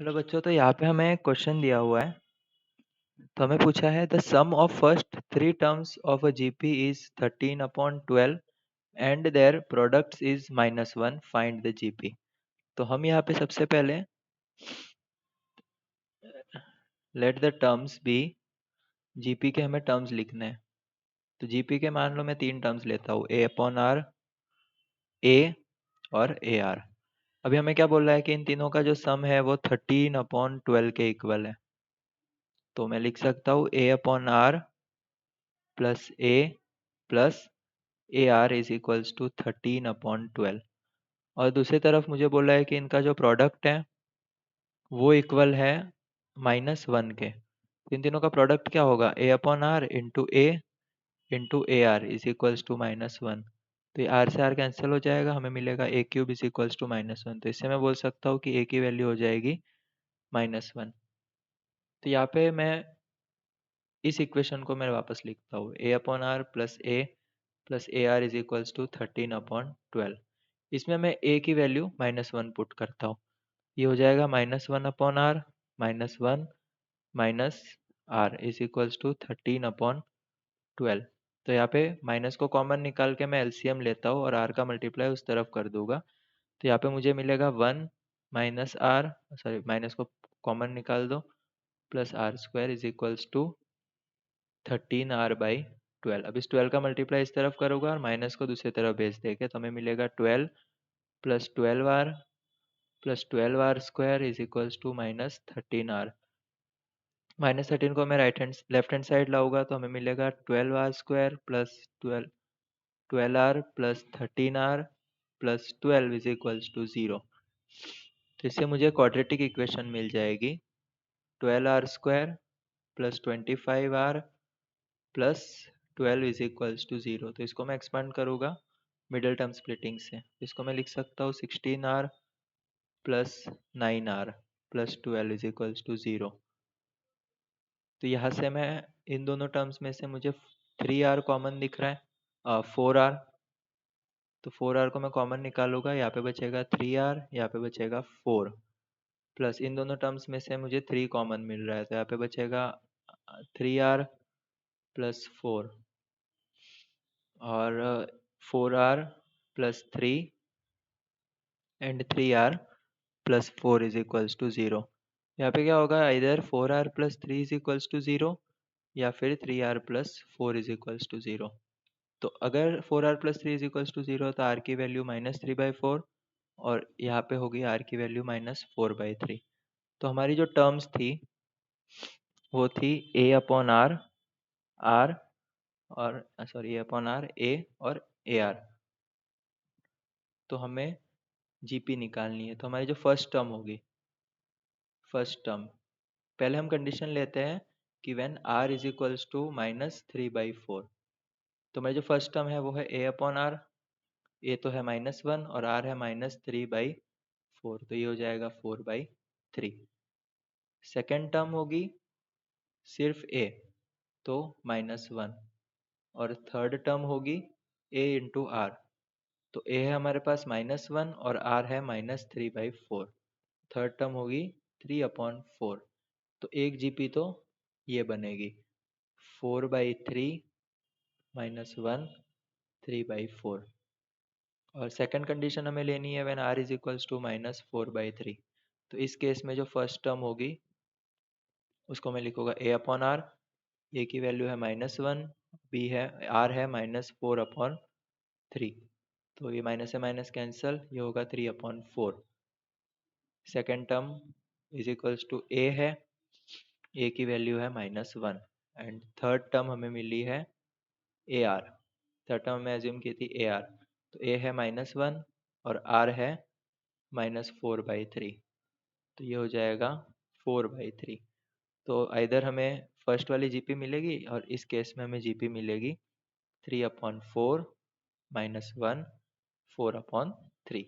Hello बच्चों, तो यहाँ पे हमें क्वेश्चन दिया हुआ है। तो हमें पूछा है the sum of first three terms of a GP is 13/12 and their products is -1, find the GP. तो हम यहाँ पे सबसे पहले let the terms be, GP के हमें टर्म्स लिखने हैं। तो जीपी के मान लो मैं तीन टर्म्स लेता हूँ, A/R, ए और AR। अभी हमें क्या बोल रहा है कि इन तीनों का जो सम है वो 13/12 के इक्वल है। तो मैं लिख सकता हूँ A/R plus a plus AR is equals to 13/12। और दूसरी तरफ मुझे बोला है कि इनका जो प्रोडक्ट है वो इक्वल है -1 के। तो इन तीनों का प्रोडक्ट क्या होगा, A/R into a into AR is equals to -1। तो ये R से R कैंसिल हो जाएगा, हमें मिलेगा A³ इज इक्वल्स टू -1। तो इससे मैं बोल सकता हूँ कि A की वैल्यू हो जाएगी -1। तो यहाँ पे मैं इस इक्वेशन को मैं वापस लिखता हूँ, A/R plus a plus AR is equals to 13/12। इसमें मैं a की वैल्यू -1 पुट करता हूँ। ये हो जाएगा -1/R -1 minus R is equals to 13/12। तो यहाँ पे माइनस को कॉमन निकाल के मैं एलसीएम लेता हूँ और आर का मल्टीप्लाई उस तरफ कर दूंगा। तो यहाँ पे मुझे मिलेगा 1 माइनस आर, सॉरी माइनस को कॉमन निकाल दो, plus R² is equals to 13R/12। अब इस 12 का मल्टीप्लाई इस तरफ करूँगा और माइनस को दूसरी तरफ भेज देंगे, तो हमें मिलेगा 12 plus 12R plus 12R² is equals to -13R। -13 को मैं लेफ्ट हैंड साइड लाऊंगा तो हमें मिलेगा 12R² plus 12R plus 13R plus 12 is equals to 0। तो इससे मुझे क्वाड्रेटिक इक्वेशन मिल जाएगी 12R² plus 25R plus 12 is equals to 0। तो इसको मैं एक्सपांड करूँगा मिडल टर्म स्प्लिटिंग से। इसको मैं लिख सकता हूँ 16R plus 9R plus 12 is equals to 0। तो यहाँ से मैं इन दोनों टर्म्स में से मुझे 3R कॉमन दिख रहा है, 4R। तो 4R को मैं कॉमन निकालूंगा, यहाँ पे बचेगा 3R, यहाँ पे बचेगा 4, प्लस इन दोनों टर्म्स में से मुझे 3 कॉमन मिल रहा है, तो यहाँ पे बचेगा 3R प्लस 4 और 4R plus 3 and 3R plus 4 is equals to 0। यहाँ पे क्या होगा, इधर 4R plus 3 is equals to 0 या फिर 3R plus 4 is equals to 0। तो अगर 4R plus 3 is equals to 0 तो R की वैल्यू -3/4 और यहाँ पे होगी R की वैल्यू -4/3। तो हमारी जो टर्म्स थी वो थी A/R, R और सॉरी A/R, A और AR। तो हमें जीपी निकालनी है। तो हमारी जो फर्स्ट टर्म होगी, फर्स्ट टर्म पहले हम कंडीशन लेते हैं कि when R is equals to -3/4। तो मेरी जो फर्स्ट टर्म है वो है A/R, ए तो है -1 और R है -3/4, तो ये हो जाएगा 4/3। सेकेंड टर्म होगी सिर्फ A, तो -1, और थर्ड टर्म होगी A इंटू R। तो A है हमारे पास -1 और R है -3/4। थर्ड टर्म होगी 3/4। तो एक जीपी तो ये बनेगी 4/3 -1 3/4। और सेकंड कंडीशन हमें लेनी है when R is equals to -4/3। तो इस केस में जो फर्स्ट टर्म होगी उसको मैं लिखूंगा A/R। ए की वैल्यू है -1, बी है R है -4/3। तो ये माइनस से माइनस कैंसल, ये होगा 3/4। Second term is equals to A है, ए की वैल्यू है -1 एंड थर्ड टर्म हमें मिली है AR। थर्ड टर्म में एज्यूम की थी AR। तो ए है -1 और R है -4/3। तो ये हो जाएगा 4/3। तो इधर हमें फर्स्ट वाली जीपी मिलेगी और इस केस में हमें जीपी मिलेगी 3/4 -1 4/3।